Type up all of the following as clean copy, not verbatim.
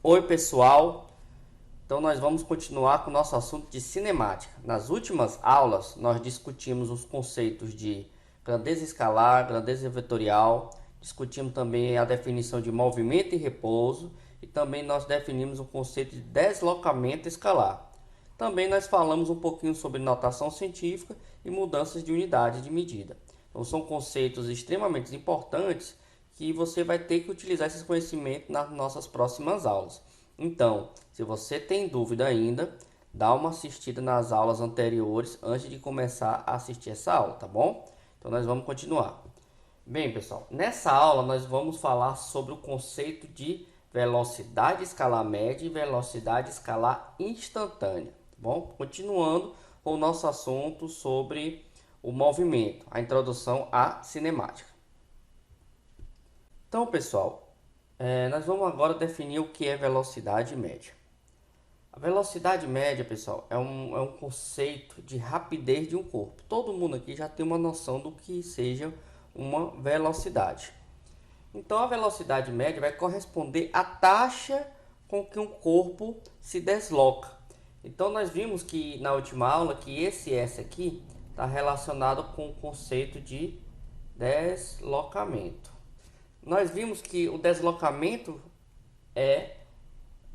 Oi pessoal, então nós vamos continuar com o nosso assunto de cinemática. Nas últimas aulas nós discutimos os conceitos de grandeza escalar, grandeza vetorial, discutimos também a definição de movimento e repouso e também nós definimos o conceito de deslocamento escalar. Também nós falamos um pouquinho sobre notação científica e mudanças de unidade de medida. Então são conceitos extremamente importantes que você vai ter que utilizar esses conhecimentos nas nossas próximas aulas. Então, se você tem dúvida ainda, dá uma assistida nas aulas anteriores antes de começar a assistir essa aula, tá bom? Então nós vamos continuar. Bem, pessoal, nessa aula nós vamos falar sobre o conceito de velocidade escalar média e velocidade escalar instantânea, tá bom? Continuando com o nosso assunto sobre o movimento, a introdução à cinemática. Então, pessoal, nós vamos agora definir o que é velocidade média. A velocidade média, pessoal, é um conceito de rapidez de um corpo. Todo mundo aqui já tem uma noção do que seja uma velocidade. Então, a velocidade média vai corresponder à taxa com que um corpo se desloca. Então, nós vimos que na última aula que esse S aqui está relacionado com o conceito de deslocamento. Nós vimos que o deslocamento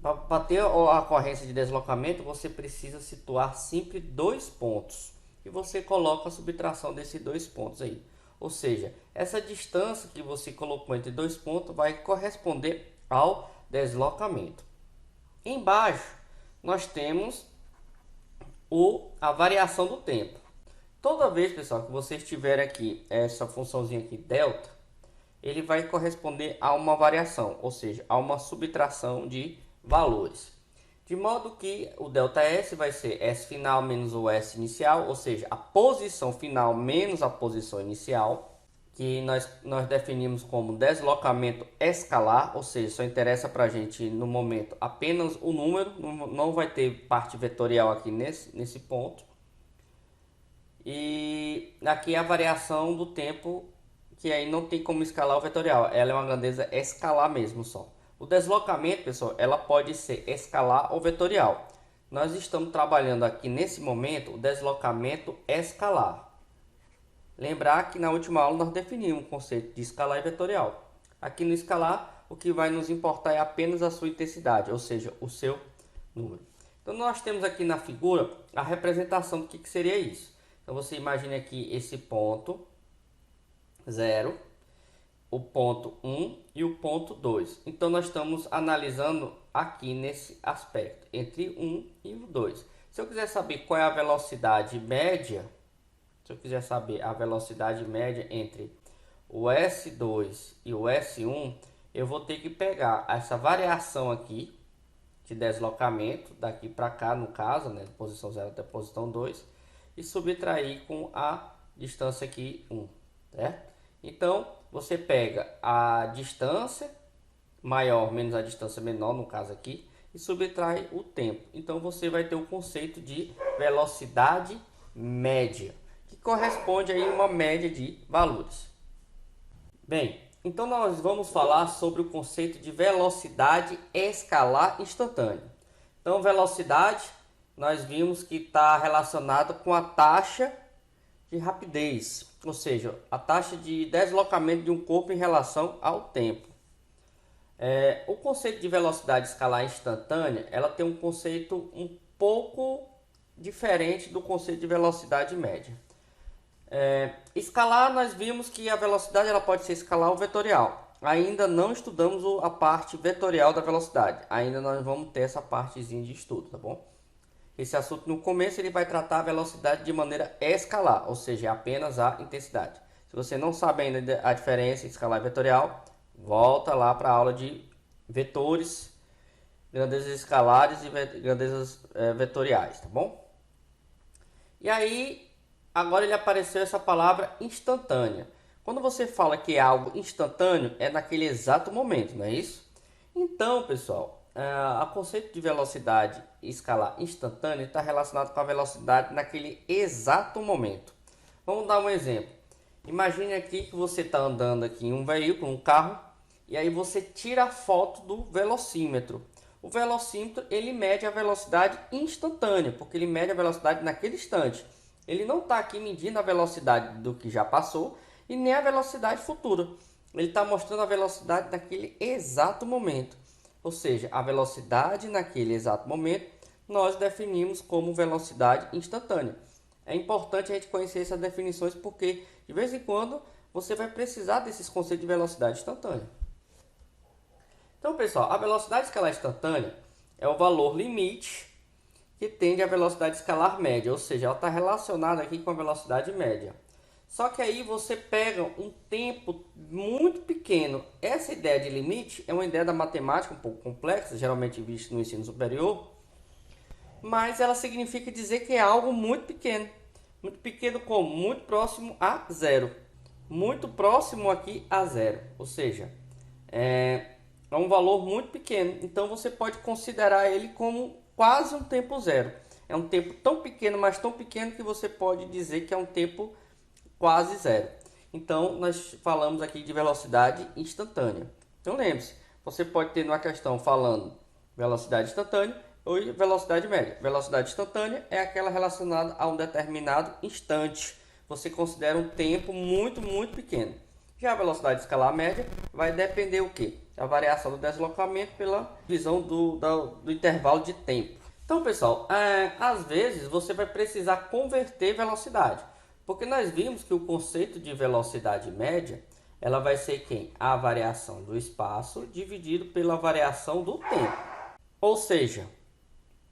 para ter a ocorrência de deslocamento, você precisa situar sempre dois pontos. E você coloca a subtração desses dois pontos aí. Ou seja, essa distância que você colocou entre dois pontos vai corresponder ao deslocamento. Embaixo, nós temos a variação do tempo. Toda vez, pessoal, que você estiver aqui, essa funçãozinha aqui, delta, ele vai corresponder a uma variação, ou seja, a uma subtração de valores. De modo que o ΔS vai ser S final menos o S inicial, ou seja, a posição final menos a posição inicial, que nós definimos como deslocamento escalar, ou seja, só interessa para a gente no momento apenas o número, não vai ter parte vetorial aqui nesse ponto. E aqui a variação do tempo, que aí não tem como escalar o vetorial, ela é uma grandeza escalar mesmo só. O deslocamento, pessoal, ela pode ser escalar ou vetorial. Nós estamos trabalhando aqui nesse momento o deslocamento escalar. Lembrar que na última aula nós definimos o conceito de escalar e vetorial. Aqui no escalar, o que vai nos importar é apenas a sua intensidade, ou seja, o seu número. Então nós temos aqui na figura a representação do que seria isso. Então você imagina aqui esse ponto 0, o ponto 1 e o ponto 2. Então nós estamos analisando aqui nesse aspecto, entre 1 e o 2. Se eu quiser saber qual é a velocidade média, entre o S2 e o S1, eu vou ter que pegar essa variação aqui de deslocamento, daqui para cá no caso, né, posição 0 até posição 2, e subtrair com a distância aqui 1, certo? Então, você pega a distância maior menos a distância menor, no caso aqui, e subtrai o tempo. Então, você vai ter o conceito de velocidade média, que corresponde a uma média de valores. Bem, então nós vamos falar sobre o conceito de velocidade escalar instantânea. Então, velocidade, nós vimos que está relacionado com a taxa de rapidez, ou seja, a taxa de deslocamento de um corpo em relação ao tempo. O conceito de velocidade escalar instantânea, ela tem um conceito um pouco diferente do conceito de velocidade média. Escalar, nós vimos que a velocidade ela pode ser escalar ou vetorial. Ainda não estudamos a parte vetorial da velocidade. Ainda nós vamos ter essa partezinha de estudo, tá bom? Esse assunto no começo ele vai tratar a velocidade de maneira escalar, ou seja, apenas a intensidade. Se você não sabe ainda a diferença entre escalar e vetorial, volta lá para a aula de vetores, grandezas escalares e grandezas vetoriais, tá bom? E aí, agora ele apareceu essa palavra instantânea. Quando você fala que é algo instantâneo, é naquele exato momento, não é isso? Então, pessoal, o conceito de velocidade escalar instantânea está relacionado com a velocidade naquele exato momento. Vamos dar um exemplo. Imagine aqui que você está andando aqui em um veículo, um carro, e aí você tira a foto do velocímetro. O velocímetro, ele mede a velocidade instantânea, porque ele mede a velocidade naquele instante. Ele não está aqui medindo a velocidade do que já passou e nem a velocidade futura. Ele está mostrando a velocidade naquele exato momento. Ou seja, a velocidade naquele exato momento nós definimos como velocidade instantânea. É importante a gente conhecer essas definições porque de vez em quando você vai precisar desses conceitos de velocidade instantânea. Então, pessoal, a velocidade escalar instantânea é o valor limite que tende à velocidade escalar média, ou seja, ela está relacionada aqui com a velocidade média. Só que aí você pega um tempo muito pequeno. Essa ideia de limite é uma ideia da matemática um pouco complexa, geralmente vista no ensino superior, mas ela significa dizer que é algo muito pequeno. Muito pequeno como? Muito próximo a zero. Muito próximo aqui a zero, ou seja, é um valor muito pequeno. Então você pode considerar ele como quase um tempo zero. É um tempo tão pequeno, mas tão pequeno que você pode dizer que é um tempo quase zero. Então nós falamos aqui de velocidade instantânea. Então lembre-se, você pode ter numa questão falando velocidade instantânea ou velocidade média. Velocidade instantânea é aquela relacionada a um determinado instante. Você considera um tempo muito pequeno. Já a velocidade escalar média vai depender o quê? A variação do deslocamento pela divisão do intervalo de tempo. Então, pessoal, às vezes você vai precisar converter velocidade. Porque nós vimos que o conceito de velocidade média, ela vai ser quem? A variação do espaço dividido pela variação do tempo. Ou seja,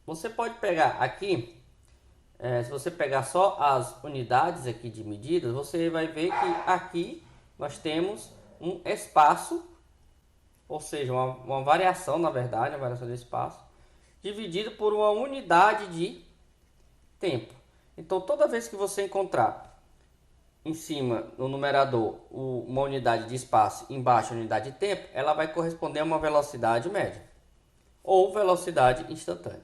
você pode pegar aqui, se você pegar só as unidades aqui de medidas, você vai ver que aqui nós temos um espaço, ou seja, uma variação, na verdade, uma variação do espaço, dividido por uma unidade de tempo. Então, toda vez que você encontrar em cima, no numerador, uma unidade de espaço, embaixo a unidade de tempo, ela vai corresponder a uma velocidade média ou velocidade instantânea.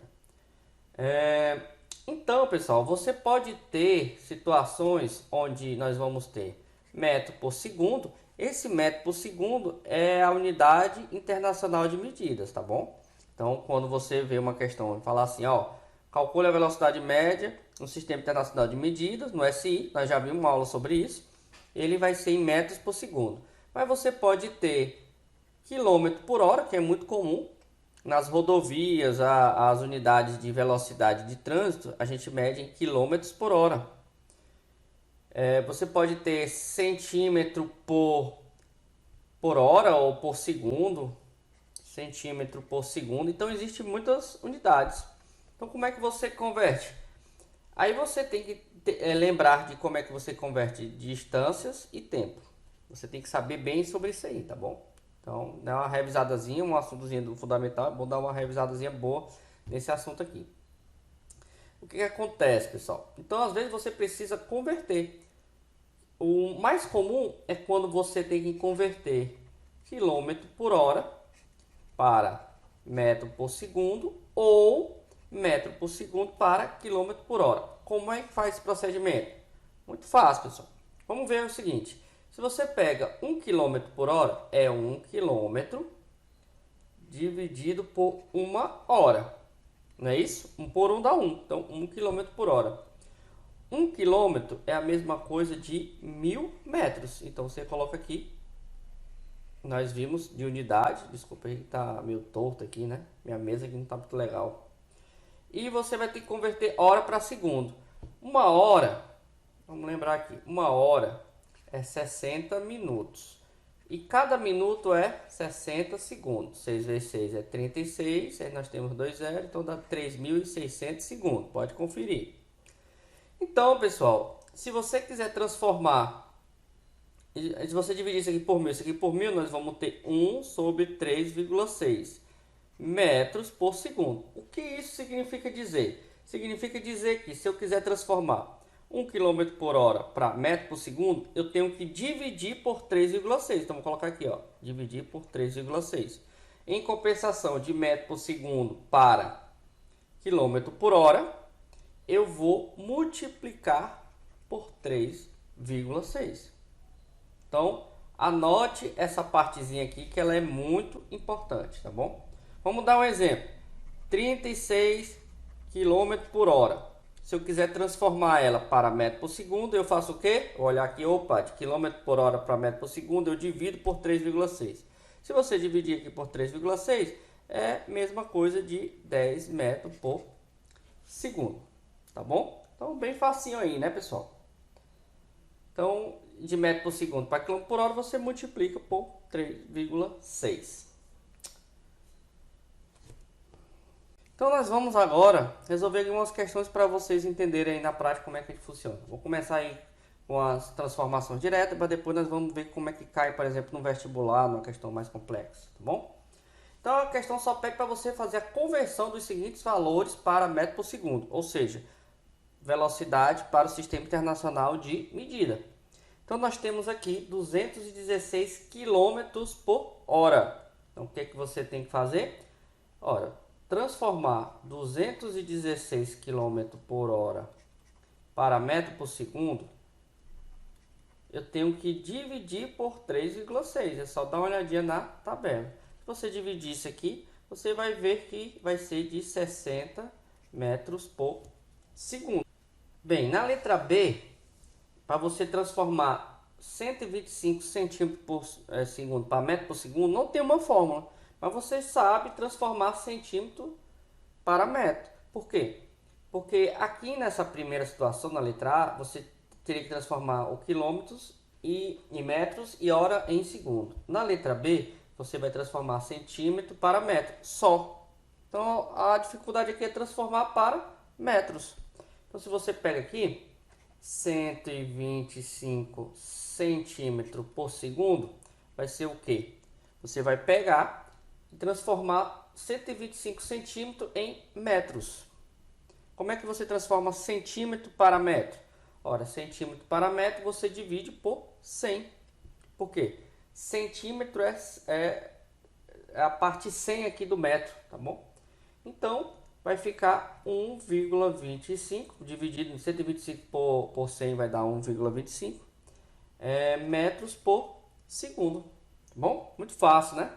Então, pessoal, você pode ter situações onde nós vamos ter metro por segundo. Esse metro por segundo é a unidade internacional de medidas, tá bom? Então, quando você vê uma questão e falar assim, ó, calcule a velocidade média no Sistema Internacional de Medidas, no SI, nós já vimos uma aula sobre isso, ele vai ser em metros por segundo. Mas você pode ter quilômetro por hora, que é muito comum. Nas rodovias, as unidades de velocidade de trânsito, a gente mede em quilômetros por hora. Você pode ter centímetro por hora ou por segundo, centímetro por segundo. Então, existem muitas unidades. Então, como é que você converte? Aí você tem que lembrar de como é que você converte distâncias e tempo. Você tem que saber bem sobre isso aí, tá bom? Então, dá uma revisadazinha, um assuntozinho do fundamental, é bom dar uma revisadazinha boa nesse assunto aqui. O que acontece, pessoal? Então, às vezes você precisa converter. O mais comum é quando você tem que converter quilômetro por hora para metro por segundo ou metro por segundo para quilômetro por hora. Como é que faz esse procedimento? Muito fácil, pessoal. Vamos ver o seguinte. Se você pega 1 km por hora, é 1 km dividido por 1 hora. Não é isso? 1 por 1 dá 1. Então, 1 km por hora. 1 km é a mesma coisa de 1000 metros. Então, você coloca aqui. Nós vimos de unidade. Desculpa aí, tá meio torto aqui, né? Minha mesa aqui não tá muito legal. E você vai ter que converter hora para segundo. 1 hora, vamos lembrar aqui, 1 hora é 60 minutos. E cada minuto é 60 segundos. 6 vezes 6 é 36. Aí nós temos 2 zeros, então dá 3.600 segundos. Pode conferir. Então, pessoal, se você quiser transformar, se você dividir isso aqui por 1000, nós vamos ter 1 sobre 3,6 metros por segundo. O que isso significa dizer? Significa dizer que se eu quiser transformar 1 km por hora para metro por segundo, eu tenho que dividir por 3,6. Então, vou colocar aqui, ó, dividir por 3,6. Em compensação de metro por segundo para quilômetro por hora, eu vou multiplicar por 3,6. Então, anote essa partezinha aqui que ela é muito importante, tá bom? Vamos dar um exemplo. 36 km por hora. Se eu quiser transformar ela para metro por segundo, eu faço o quê? Vou olhar aqui, opa, de quilômetro por hora para metro por segundo, eu divido por 3,6. Se você dividir aqui por 3,6, é a mesma coisa de 10 metros por segundo, tá bom? Então, bem facinho aí, né, pessoal? Então, de metro por segundo para quilômetro por hora, você multiplica por 3,6. Então nós vamos agora resolver algumas questões para vocês entenderem aí na prática como é que funciona. Vou começar aí com as transformações diretas, para depois nós vamos ver como é que cai, por exemplo, no vestibular, numa questão mais complexa, tá bom? Então a questão só pede para você fazer a conversão dos seguintes valores para metro por segundo, ou seja, velocidade para o Sistema Internacional de Medida. Então nós temos aqui 216 km por hora. Então o que é que você tem que fazer? Ora, transformar 216 km por hora para metro por segundo, eu tenho que dividir por 3,6. É só dar uma olhadinha na tabela. Se você dividir isso aqui, você vai ver que vai ser de 60 metros por segundo. Bem, na letra B, para você transformar 125 centímetros por segundo para metro por segundo, não tem uma fórmula. Mas você sabe transformar centímetro para metro. Por quê? Porque aqui nessa primeira situação, na letra A, você teria que transformar o quilômetros em metros e hora em segundo. Na letra B, você vai transformar centímetro para metro só. Então a dificuldade aqui é transformar para metros. Então se você pega aqui 125 centímetros por segundo, vai ser o quê? Você vai pegar e transformar 125 centímetros em metros. Como é que você transforma centímetro para metro? Ora, centímetro para metro você divide por 100. Por quê? Centímetro é a parte 100 aqui do metro, tá bom? Então, vai ficar 1,25, dividido em 125 por 100 vai dar 1,25 metros por segundo, tá bom? Muito fácil, né?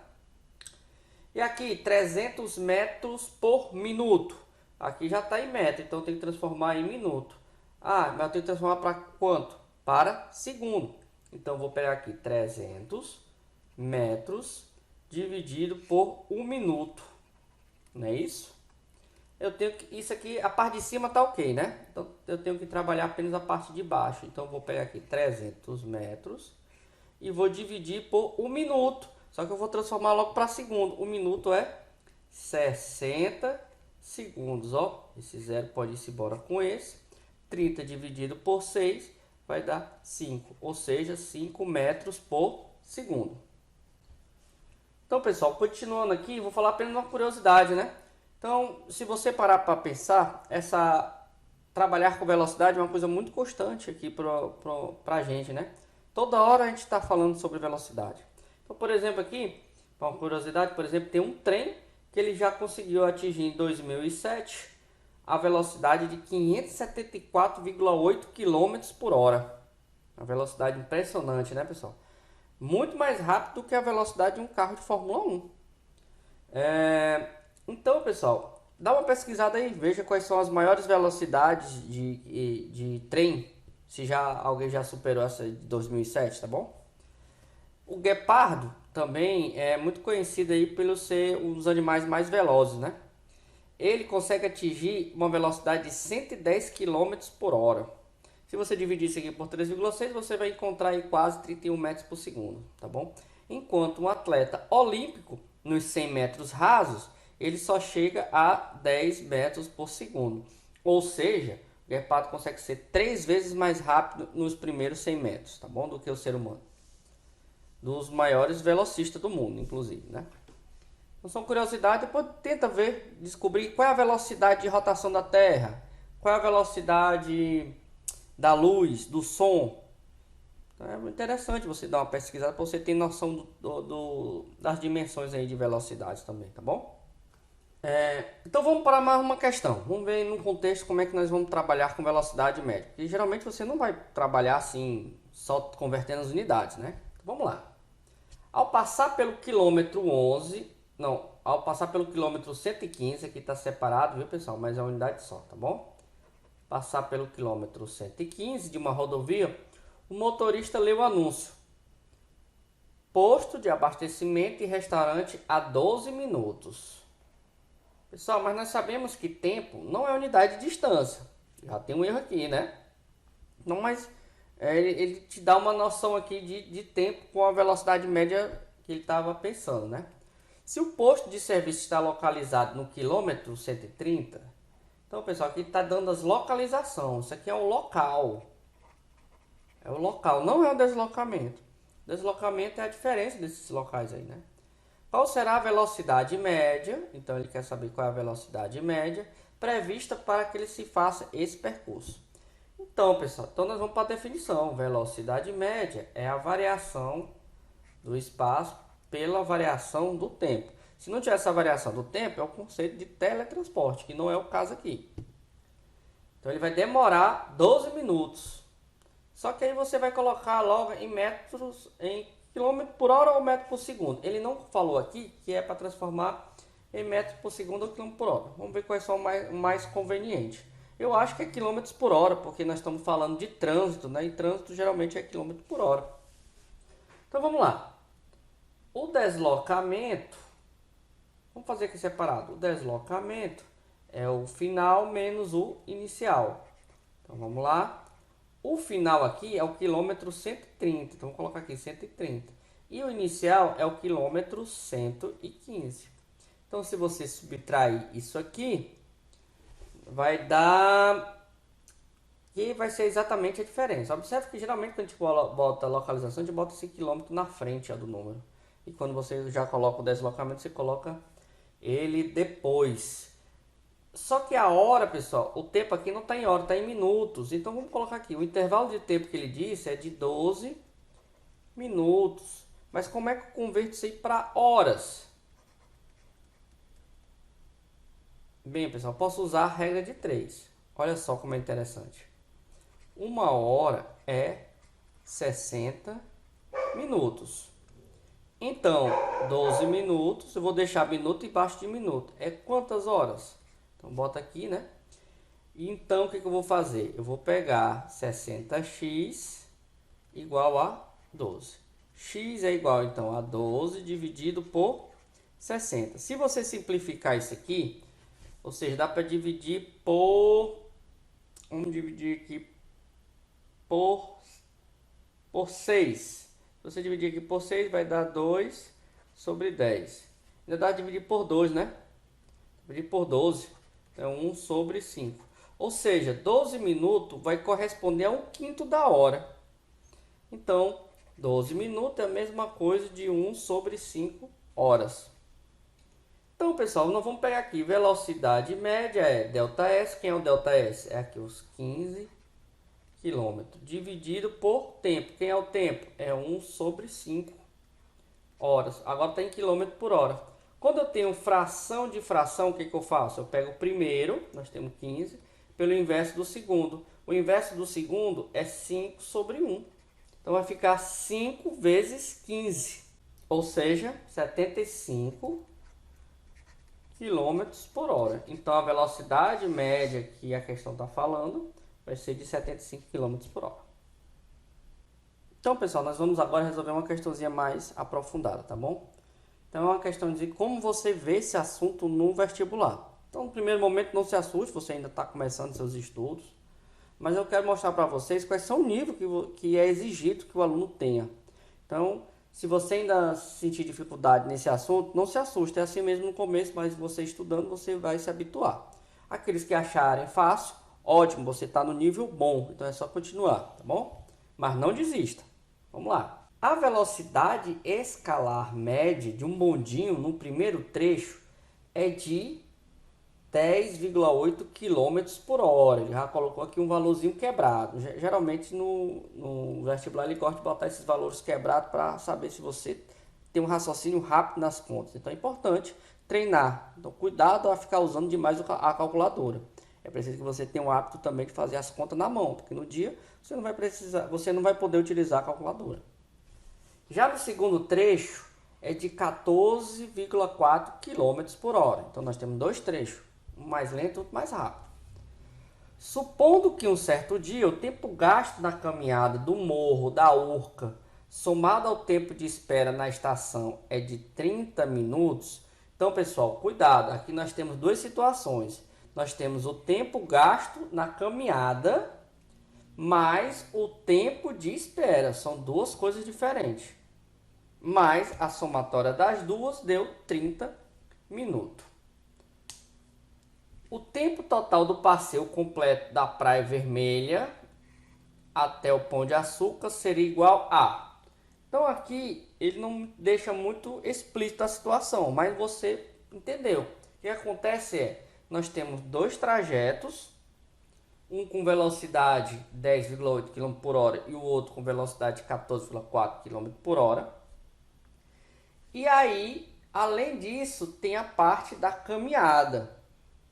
E aqui, 300 metros por minuto. Aqui já está em metro, então tem que transformar em minuto. Ah, mas eu tenho que transformar para quanto? Para segundo. Então, vou pegar aqui 300 metros dividido por 1 minuto. Não é isso? Eu tenho que, isso aqui, a parte de cima está ok, né? Então, eu tenho que trabalhar apenas a parte de baixo. Então, vou pegar aqui 300 metros e vou dividir por 1 minuto. Só que eu vou transformar logo para segundo. 1 minuto é 60 segundos. Ó. Esse zero pode ir embora com esse. 30 dividido por 6 vai dar 5. Ou seja, 5 metros por segundo. Então, pessoal, continuando aqui, vou falar apenas uma curiosidade, né? Então, se você parar para pensar, trabalhar com velocidade é uma coisa muito constante aqui para a gente, né? Toda hora a gente está falando sobre velocidade. Então, por exemplo, aqui, para uma curiosidade, por exemplo, tem um trem que ele já conseguiu atingir em 2007 a velocidade de 574,8 km por hora. Uma velocidade impressionante, né, pessoal? Muito mais rápido do que a velocidade de um carro de Fórmula 1. Então, pessoal, dá uma pesquisada aí, veja quais são as maiores velocidades de trem, se alguém já superou essa de 2007, tá bom? O guepardo também é muito conhecido aí pelo ser um dos animais mais velozes, né? Ele consegue atingir uma velocidade de 110 km por hora. Se você dividir isso aqui por 3,6, você vai encontrar aí quase 31 metros por segundo, tá bom? Enquanto um atleta olímpico, nos 100 metros rasos, ele só chega a 10 metros por segundo. Ou seja, o guepardo consegue ser 3 vezes mais rápido nos primeiros 100 metros, tá bom? Do que o ser humano. Dos maiores velocistas do mundo, inclusive, né? Então, são curiosidades, depois tenta ver, descobrir qual é a velocidade de rotação da Terra, qual é a velocidade da luz, do som. Então, é interessante você dar uma pesquisada para você ter noção das dimensões aí de velocidades também, tá bom? Então vamos para mais uma questão. Vamos ver no contexto como é que nós vamos trabalhar com velocidade média. Porque geralmente você não vai trabalhar assim, só convertendo as unidades, né? Então, vamos lá. Ao passar pelo quilômetro 11, não, ao passar pelo quilômetro 115, aqui está separado, viu pessoal? Mas é uma unidade só, tá bom? Passar pelo quilômetro 115 de uma rodovia, o motorista lê o anúncio. Posto de abastecimento e restaurante a 12 minutos. Pessoal, mas nós sabemos que tempo não é unidade de distância. Já tem um erro aqui, né? Não, mas ele te dá uma noção aqui de tempo com a velocidade média que ele estava pensando, né? Se o posto de serviço está localizado no quilômetro 130, então, pessoal, aqui está dando as localizações. Isso aqui é um local. É o local, não é o deslocamento. Deslocamento é a diferença desses locais aí, né? Qual será a velocidade média? Então, ele quer saber qual é a velocidade média prevista para que ele se faça esse percurso. Então, pessoal, nós vamos para a definição. Velocidade média é a variação do espaço pela variação do tempo. Se não tiver essa variação do tempo, é o conceito de teletransporte, que não é o caso aqui. Então, ele vai demorar 12 minutos. Só que aí você vai colocar logo em metros, em quilômetro por hora ou metro por segundo. Ele não falou aqui que é para transformar em metro por segundo ou quilômetro por hora. Vamos ver quais são mais convenientes. Eu acho que é quilômetros por hora, porque nós estamos falando de trânsito, né? E trânsito geralmente é quilômetro por hora. Então vamos lá. O deslocamento, vamos fazer aqui separado. O deslocamento é o final menos o inicial. Então vamos lá. O final aqui é o quilômetro 130. Então vamos colocar aqui 130. E o inicial é o quilômetro 115. Então se você subtrair isso aqui, vai dar... que vai ser exatamente a diferença. Observe que geralmente quando a gente bota a localização, a gente bota esse quilômetro na frente do número. E quando você já coloca o deslocamento, você coloca ele depois. Só que a hora, pessoal, o tempo aqui não está em hora, está em minutos. Então vamos colocar aqui, o intervalo de tempo que ele disse é de 12 minutos. Mas como é que eu converto isso aí para horas? Bem, pessoal, posso usar a regra de 3. Olha só como é interessante. Uma hora é 60 minutos. Então, 12 minutos, eu vou deixar minuto embaixo de minuto. É quantas horas? Então, bota aqui, né? Então, o que eu vou fazer? Eu vou pegar 60x igual a 12. X é igual, então, a 12 dividido por 60. Se você simplificar isso aqui, ou seja, dá para dividir por... Vamos dividir aqui por 6. Se você dividir aqui por 6, vai dar 2 sobre 10. Ainda dá para dividir por 2, né? Dividir por 12. É 1 sobre 5. Ou seja, 12 minutos vai corresponder a 1/5 da hora. Então, 12 minutos é a mesma coisa de 1 sobre 5 horas. Então, pessoal, nós vamos pegar aqui. Velocidade média é ΔS. Quem é o ΔS? É aqui os 15 km. Dividido por tempo. Quem é o tempo? É 1 sobre 5 horas. Agora está em quilômetro por hora. Quando eu tenho fração de fração, o que eu faço? Eu pego o primeiro, nós temos 15, pelo inverso do segundo. O inverso do segundo é 5 sobre 1. Então vai ficar 5 vezes 15, ou seja, 75 km por hora. Então a velocidade média que a questão está falando vai ser de 75 km por hora. Então, pessoal, nós vamos agora resolver uma questãozinha mais aprofundada, tá bom? Então é uma questão de como você vê esse assunto no vestibular. Então, no primeiro momento, não se assuste, você ainda está começando seus estudos. Mas eu quero mostrar para vocês quais são o nível que é exigido que o aluno tenha. Então, se você ainda sentir dificuldade nesse assunto, não se assuste. É assim mesmo no começo, mas você estudando, você vai se habituar. Aqueles que acharem fácil, ótimo, você está no nível bom. Então é só continuar, tá bom? Mas não desista. Vamos lá. A velocidade escalar média de um bondinho no primeiro trecho é de 10,8 km por hora. Ele já colocou aqui um valorzinho quebrado. Geralmente no vestibular ele gosta de botar esses valores quebrados para saber se você tem um raciocínio rápido nas contas. Então é importante treinar. Então cuidado a ficar usando demais a calculadora. É preciso que você tenha o hábito também de fazer as contas na mão, porque no dia você não vai poder utilizar a calculadora. Já no segundo trecho é de 14,4 km por hora. Então nós temos dois trechos, um mais lento e outro mais rápido. Supondo que um certo dia o tempo gasto na caminhada do morro da Urca, somado ao tempo de espera na estação, é de 30 minutos. Então, pessoal, cuidado, aqui nós temos duas situações. Nós temos o tempo gasto na caminhada, mais o tempo de espera. São duas coisas diferentes. Mas a somatória das duas deu 30 minutos. O tempo total do passeio completo da Praia Vermelha até o Pão de Açúcar seria igual a... Então aqui ele não deixa muito explícita a situação, mas você entendeu. O que acontece é, nós temos dois trajetos, um com velocidade 10,8 km por hora e o outro com velocidade 14,4 km por hora. E aí, além disso, tem a parte da caminhada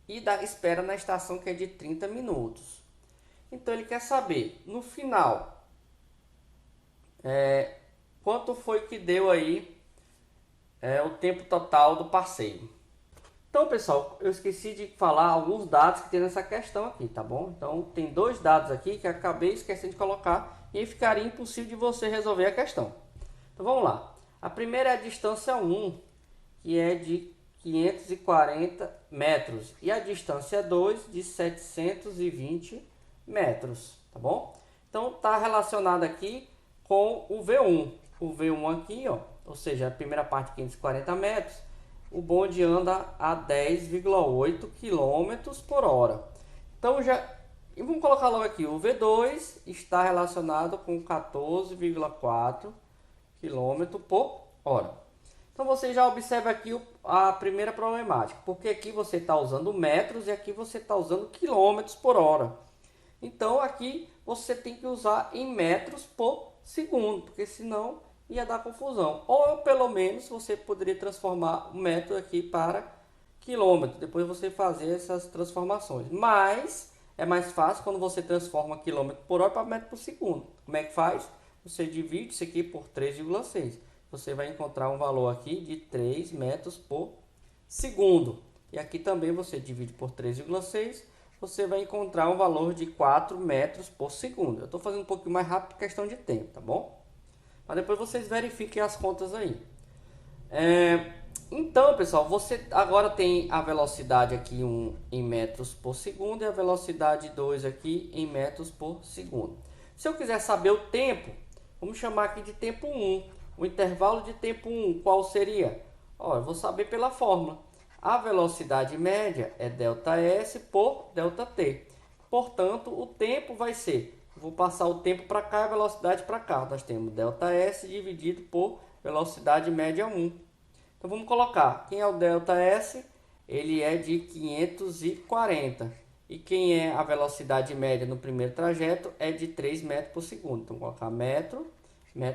e da espera na estação, que é de 30 minutos. Então ele quer saber, no final, quanto foi que deu aí o tempo total do passeio. Então, pessoal, eu esqueci de falar alguns dados que tem nessa questão aqui, tá bom? Então, tem dois dados aqui que eu acabei esquecendo de colocar e aí ficaria impossível de você resolver a questão. Então, vamos lá. A primeira é a distância 1, que é de 540 metros. E a distância 2 de 720 metros, tá bom? Então, está relacionado aqui com o V1. O V1 aqui, ó, ou seja, a primeira parte 540 metros, o bonde anda a 10,8 km por hora. Então, e vamos colocar logo aqui, o V2 está relacionado com 14,4 km por hora. Então você já observa aqui a primeira problemática, porque aqui você está usando metros e aqui você está usando quilômetros por hora. Então aqui você tem que usar em metros por segundo, porque senão ia dar confusão. Ou pelo menos você poderia transformar o metro aqui para quilômetro, depois você fazer essas transformações. Mas é mais fácil quando você transforma quilômetro por hora para metro por segundo. Como é que faz? Você divide isso aqui por 3,6. Você vai encontrar um valor aqui de 3 metros por segundo. E aqui também você divide por 3,6. Você vai encontrar um valor de 4 metros por segundo. Eu estou fazendo um pouquinho mais rápido por questão de tempo, tá bom? Mas depois vocês verifiquem as contas aí. Então, pessoal, você agora tem a velocidade aqui em metros por segundo e a velocidade 2 aqui em metros por segundo. Se eu quiser saber o tempo, vamos chamar aqui de tempo 1. O intervalo de tempo 1, qual seria? Ó, eu vou saber pela fórmula. A velocidade média é ΔS por ΔT. Portanto, o tempo vai ser... Vou passar o tempo para cá e a velocidade para cá. Nós temos ΔS dividido por velocidade média 1. Então, vamos colocar. Quem é o ΔS? Ele é de 540. E quem é a velocidade média no primeiro trajeto é de 3 metros por segundo. Então, vou colocar metro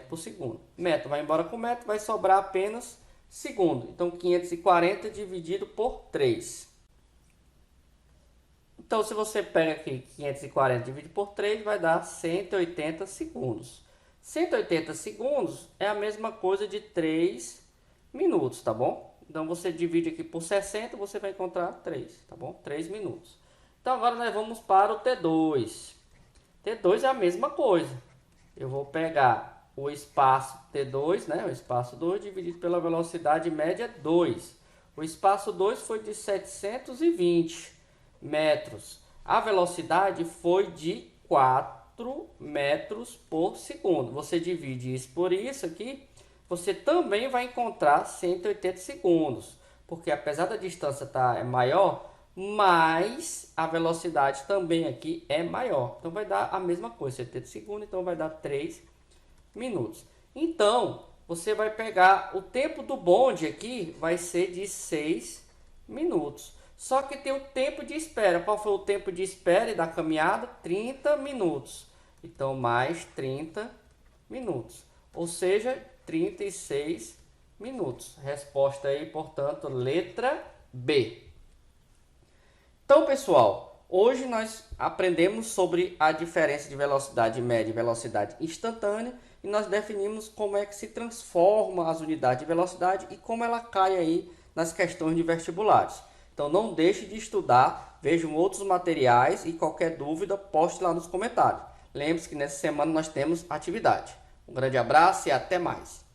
por segundo. Metro vai embora com metro, vai sobrar apenas segundo. Então, 540 dividido por 3. Então, se você pega aqui 540 dividido por 3, vai dar 180 segundos. 180 segundos é a mesma coisa de 3 minutos, tá bom? Então, você divide aqui por 60, você vai encontrar 3, tá bom? 3 minutos. Então, agora nós vamos para o T2. T2 é a mesma coisa. Eu vou pegar o espaço T2, né? O espaço 2 dividido pela velocidade média 2. O espaço 2 foi de 720 metros. A velocidade foi de 4 metros por segundo. Você divide isso por isso aqui, você também vai encontrar 180 segundos. Porque apesar da distância estar maior, mas a velocidade também aqui é maior. Então vai dar a mesma coisa, 70 segundos, então vai dar 3 minutos. Então, você vai pegar o tempo do bonde aqui, vai ser de 6 minutos. Só que tem o tempo de espera. Qual foi o tempo de espera e da caminhada? 30 minutos. Então, mais 30 minutos. Ou seja, 36 minutos. Resposta aí, portanto, letra B. Então, pessoal, hoje nós aprendemos sobre a diferença de velocidade média e velocidade instantânea e nós definimos como é que se transforma as unidades de velocidade e como ela cai aí nas questões de vestibulares. Então não deixe de estudar, vejam outros materiais e qualquer dúvida poste lá nos comentários. Lembre-se que nessa semana nós temos atividade. Um grande abraço e até mais.